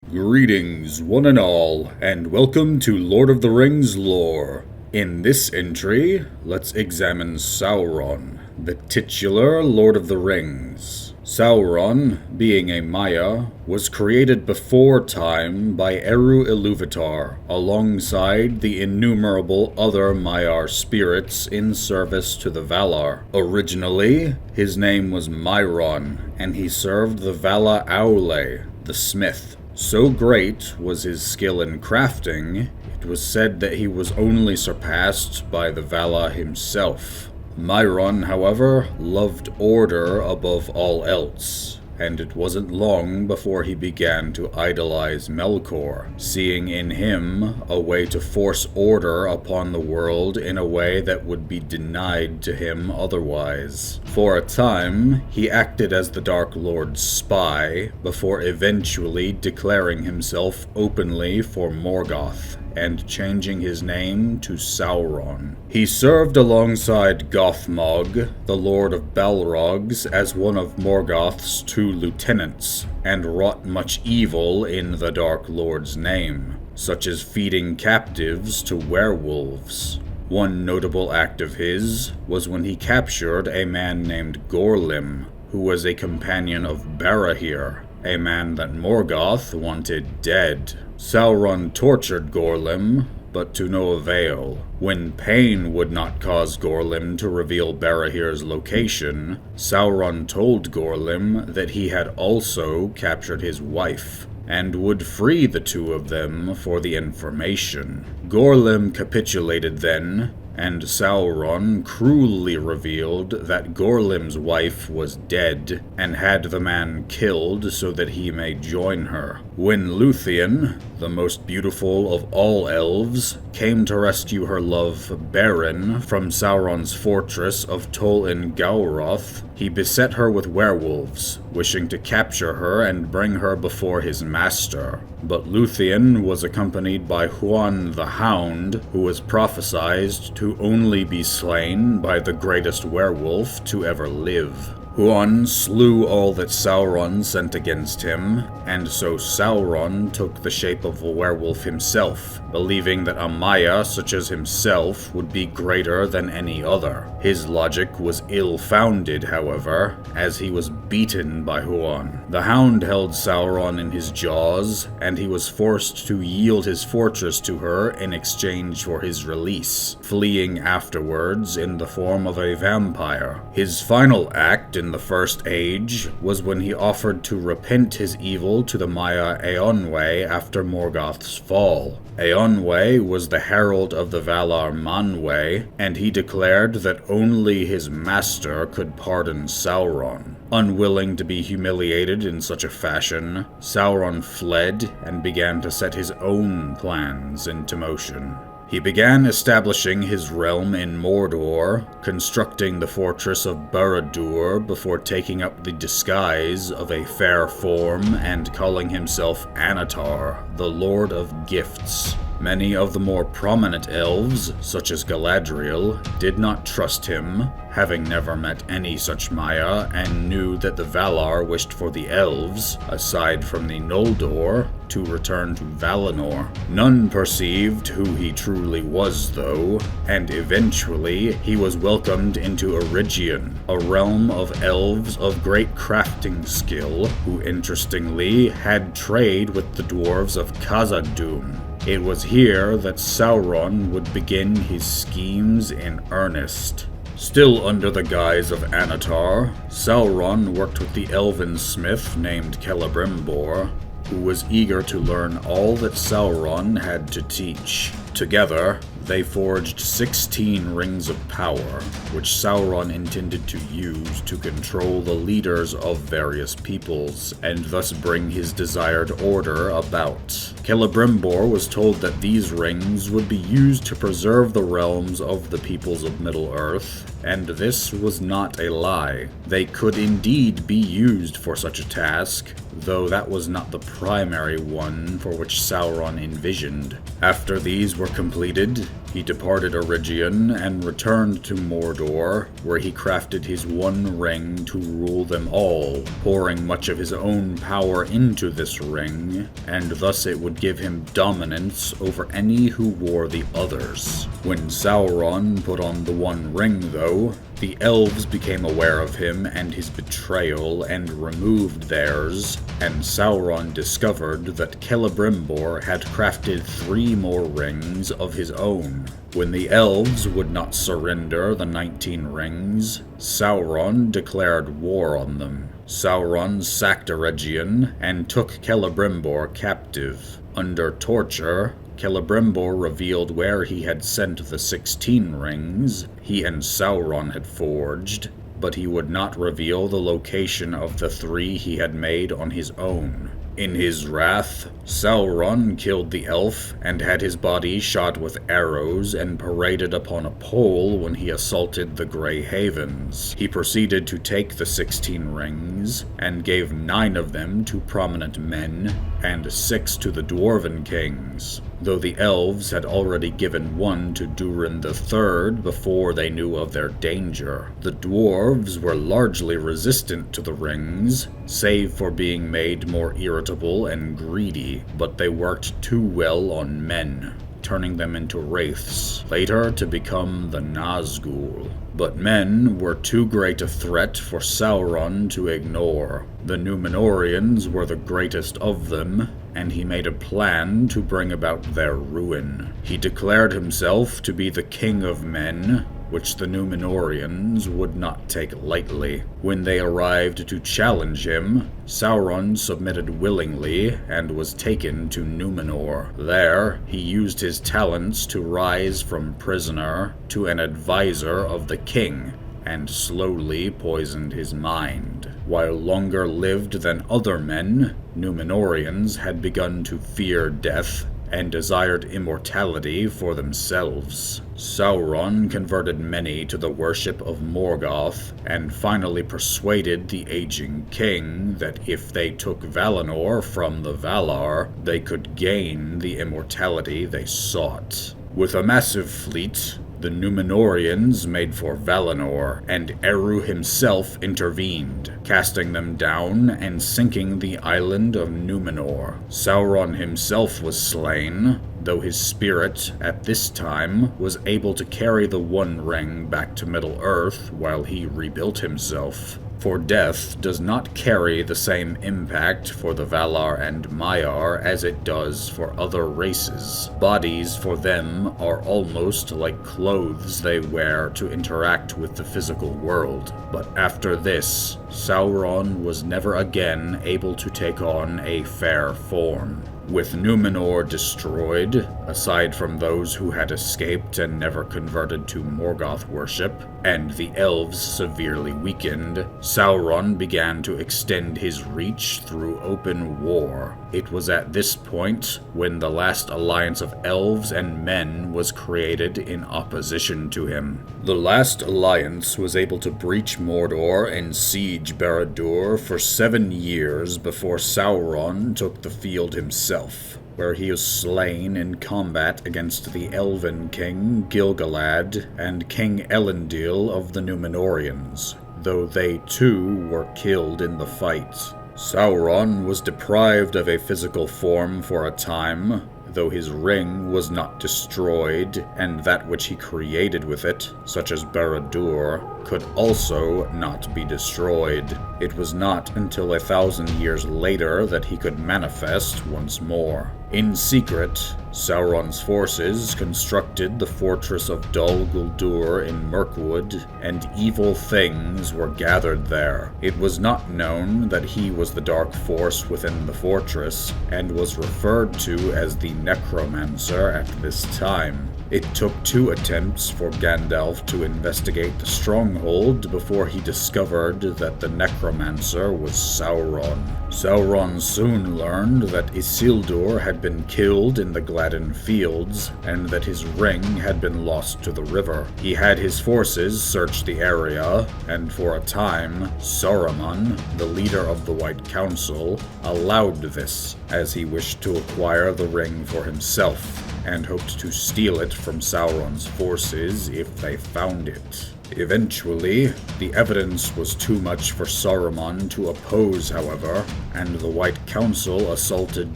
Greetings, one and all, and welcome to Lord of the Rings lore. In this entry, let's examine Sauron, the titular Lord of the Rings. Sauron, being a Maya, was created before time by Eru Iluvatar, alongside the innumerable other Maiar spirits in service to the Valar. Originally, his name was Myron, and he served the Vala Aule, the smith. So great was his skill in crafting, it was said that he was only surpassed by the Vala himself. Myron, however, loved order above all else, and it wasn't long before he began to idolize Melkor, seeing in him a way to force order upon the world in a way that would be denied to him otherwise. For a time, he acted as the Dark Lord's spy, before eventually declaring himself openly for Morgoth, and changing his name to Sauron. He served alongside Gothmog, the Lord of Balrogs, as one of Morgoth's two lieutenants, and wrought much evil in the Dark Lord's name, such as feeding captives to werewolves. One notable act of his was when he captured a man named Gorlim, who was a companion of Barahir, a man that Morgoth wanted dead. Sauron tortured Gorlim, but to no avail. When pain would not cause Gorlim to reveal Barahir's location, Sauron told Gorlim that he had also captured his wife, and would free the two of them for the information. Gorlim capitulated then, and Sauron cruelly revealed that Gorlim's wife was dead, and had the man killed so that he may join her. When Luthien, the most beautiful of all elves, came to rescue her love Beren from Sauron's fortress of Tol in Gauroth, he beset her with werewolves, wishing to capture her and bring her before his master. But Luthien was accompanied by Huan the Hound, who was prophesied to only be slain by the greatest werewolf to ever live. Huan slew all that Sauron sent against him, and so Sauron took the shape of a werewolf himself, believing that a Maya such as himself would be greater than any other. His logic was ill-founded, however, as he was beaten by Huan. The Hound held Sauron in his jaws, and he was forced to yield his fortress to her in exchange for his release, fleeing afterwards in the form of a vampire. His final act in the First Age was when he offered to repent his evil to the Maya Eonwe after Morgoth's fall. Eonwe was the herald of the Valar Manwe, and he declared that only his master could pardon Sauron. Unwilling to be humiliated in such a fashion, Sauron fled and began to set his own plans into motion. He began establishing his realm in Mordor, constructing the fortress of Barad-dûr before taking up the disguise of a fair form and calling himself Anatar, the Lord of Gifts. Many of the more prominent elves, such as Galadriel, did not trust him, having never met any such Maya, and knew that the Valar wished for the elves, aside from the Noldor, to return to Valinor. None perceived who he truly was, though, and eventually he was welcomed into Eregion, a realm of elves of great crafting skill, who interestingly had trade with the dwarves of Khazad-dûm. It was here that Sauron would begin his schemes in earnest. Still under the guise of Anatar, Sauron worked with the elven smith named Celebrimbor, who was eager to learn all that Sauron had to teach. Together, they forged 16 rings of power, which Sauron intended to use to control the leaders of various peoples, and thus bring his desired order about. Celebrimbor was told that these rings would be used to preserve the realms of the peoples of Middle-earth, And this was not a lie. They could indeed be used for such a task, though that was not the primary one for which Sauron envisioned. After these were completed, he departed Eregion and returned to Mordor, where he crafted his one ring to rule them all, pouring much of his own power into this ring, and thus it would give him dominance over any who wore the others. When Sauron put on the One Ring, though, the elves became aware of him and his betrayal and removed theirs, and Sauron discovered that Celebrimbor had crafted 3 more rings of his own. When the elves would not surrender the 19 rings, Sauron declared war on them. Sauron sacked Eregion and took Celebrimbor captive. Under torture, Celebrimbor revealed where he had sent the 16 rings he and Sauron had forged, but he would not reveal the location of the 3 he had made on his own. In his wrath, Sauron killed the elf and had his body shot with arrows and paraded upon a pole when he assaulted the Grey Havens. He proceeded to take the 16 rings and gave 9 of them to prominent men and 6 to the Dwarven kings, though the elves had already given 1 to Durin III before they knew of their danger. The dwarves were largely resistant to the rings, save for being made more irritable and greedy, but they worked too well on men, turning them into wraiths, later to become the Nazgul. But men were too great a threat for Sauron to ignore. The Númenóreans were the greatest of them, and he made a plan to bring about their ruin. He declared himself to be the king of men, which the Númenóreans would not take lightly. When they arrived to challenge him, Sauron submitted willingly and was taken to Númenor. There, he used his talents to rise from prisoner to an advisor of the king, and slowly poisoned his mind. While longer lived than other men, Númenóreans had begun to fear death and desired immortality for themselves. Sauron converted many to the worship of Morgoth, and finally persuaded the aging king that if they took Valinor from the Valar, they could gain the immortality they sought. With a massive fleet, the Númenóreans made for Valinor, and Eru himself intervened, casting them down and sinking the island of Númenor. Sauron himself was slain, though his spirit, at this time, was able to carry the One Ring back to Middle-earth while he rebuilt himself. For death does not carry the same impact for the Valar and Maiar as it does for other races. Bodies for them are almost like clothes they wear to interact with the physical world. But after this, Sauron was never again able to take on a fair form. With Númenor destroyed, aside from those who had escaped and never converted to Morgoth worship, and the elves severely weakened, Sauron began to extend his reach through open war. It was at this point when the last alliance of elves and men was created in opposition to him. The last alliance was able to breach Mordor and siege Barad-dûr for 7 years before Sauron took the field himself, where he was slain in combat against the Elven King Gil-galad and King Elendil of the Númenóreans, though they too were killed in the fight. Sauron was deprived of a physical form for a time, though his ring was not destroyed, and that which he created with it, such as Barad-dûr, could also not be destroyed. It was not until 1,000 years later that he could manifest once more. In secret, Sauron's forces constructed the fortress of Dol Guldur in Mirkwood, and evil things were gathered there. It was not known that he was the dark force within the fortress, and was referred to as the Necromancer at this time. It took 2 attempts for Gandalf to investigate the stronghold before he discovered that the necromancer was Sauron. Sauron soon learned that Isildur had been killed in the Gladden Fields, and that his ring had been lost to the river. He had his forces search the area, and for a time, Saruman, the leader of the White Council, allowed this, as he wished to acquire the ring for himself, and hoped to steal it from Sauron's forces if they found it. Eventually, the evidence was too much for Saruman to oppose, however, and the White Council assaulted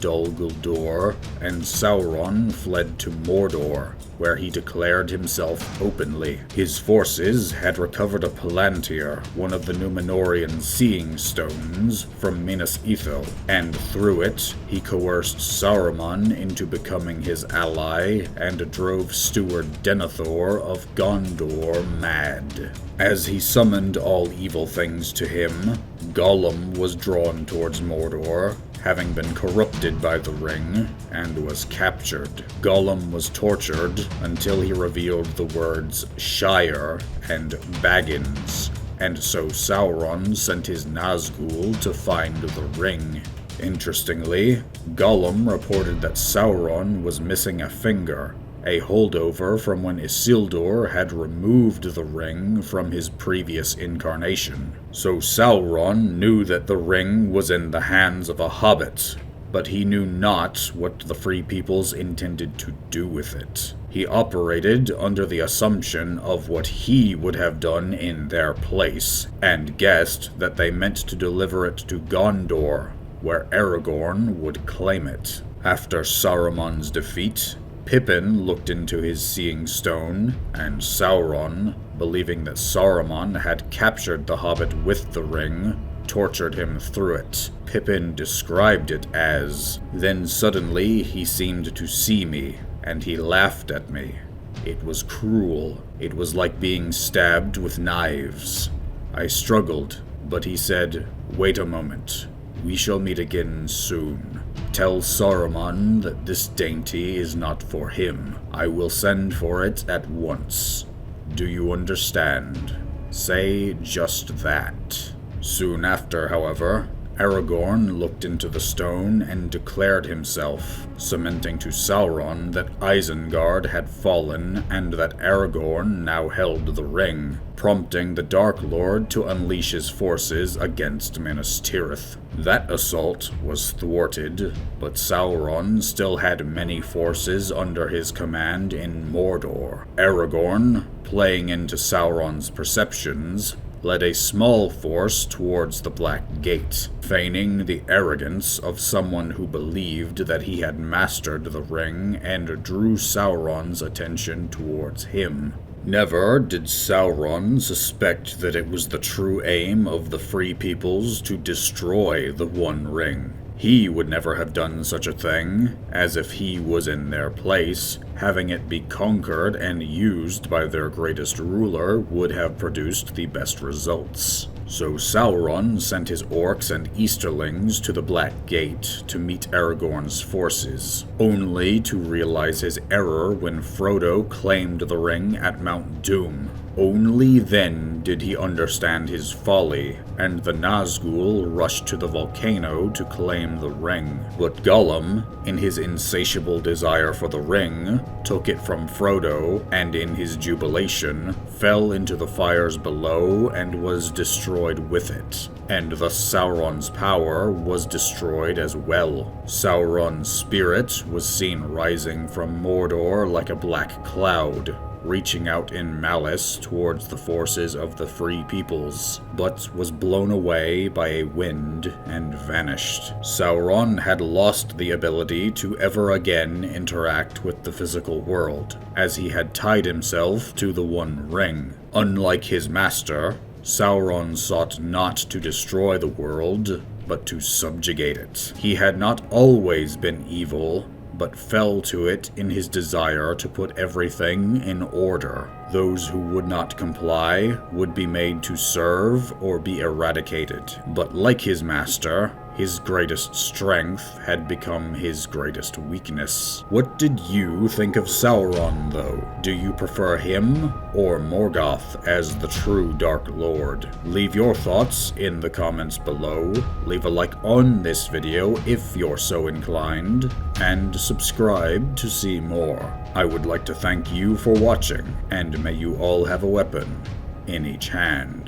Dol-Guldur, and Sauron fled to Mordor, where he declared himself openly. His forces had recovered a Palantir, one of the Númenórean seeing stones, from Minas Ithil, and through it, he coerced Saruman into becoming his ally and drove Steward Denethor of Gondor mad. As he summoned all evil things to him, Gollum was drawn towards Mordor, having been corrupted by the ring, and was captured. Gollum was tortured until he revealed the words Shire and Baggins, and so Sauron sent his Nazgûl to find the ring. Interestingly, Gollum reported that Sauron was missing a finger, a holdover from when Isildur had removed the ring from his previous incarnation. So Sauron knew that the ring was in the hands of a hobbit, but he knew not what the Free Peoples intended to do with it. He operated under the assumption of what he would have done in their place, and guessed that they meant to deliver it to Gondor, where Aragorn would claim it. After Saruman's defeat, Pippin looked into his seeing stone, and Sauron, believing that Saruman had captured the hobbit with the ring, tortured him through it. Pippin described it as, "Then suddenly he seemed to see me, and he laughed at me. It was cruel. It was like being stabbed with knives. I struggled, but he said, 'Wait a moment. We shall meet again soon. Tell Saruman that this dainty is not for him. I will send for it at once. Do you understand? Say just that.' Soon after, however, Aragorn looked into the stone and declared himself, cementing to Sauron that Isengard had fallen and that Aragorn now held the ring, prompting the Dark Lord to unleash his forces against Minas Tirith. That assault was thwarted, but Sauron still had many forces under his command in Mordor. Aragorn, playing into Sauron's perceptions, led a small force towards the Black Gate, feigning the arrogance of someone who believed that he had mastered the ring and drew Sauron's attention towards him. Never did Sauron suspect that it was the true aim of the Free Peoples to destroy the One Ring. He would never have done such a thing, as if he was in their place, having it be conquered and used by their greatest ruler would have produced the best results. So Sauron sent his orcs and Easterlings to the Black Gate to meet Aragorn's forces, only to realize his error when Frodo claimed the ring at Mount Doom. Only then did he understand his folly, and the Nazgûl rushed to the volcano to claim the ring. But Gollum, in his insatiable desire for the ring, took it from Frodo, and in his jubilation, fell into the fires below and was destroyed with it. And thus Sauron's power was destroyed as well. Sauron's spirit was seen rising from Mordor like a black cloud, reaching out in malice towards the forces of the Free Peoples, but was blown away by a wind and vanished. Sauron had lost the ability to ever again interact with the physical world, as he had tied himself to the One Ring. Unlike his master, Sauron sought not to destroy the world, but to subjugate it. He had not always been evil, but fell to it in his desire to put everything in order. Those who would not comply would be made to serve or be eradicated. But like his master, His greatest strength had become his greatest weakness. What did you think of Sauron, though? Do you prefer him or Morgoth as the true Dark Lord? Leave your thoughts in the comments below, leave a like on this video if you're so inclined, and subscribe to see more. I would like to thank you for watching, and may you all have a weapon in each hand.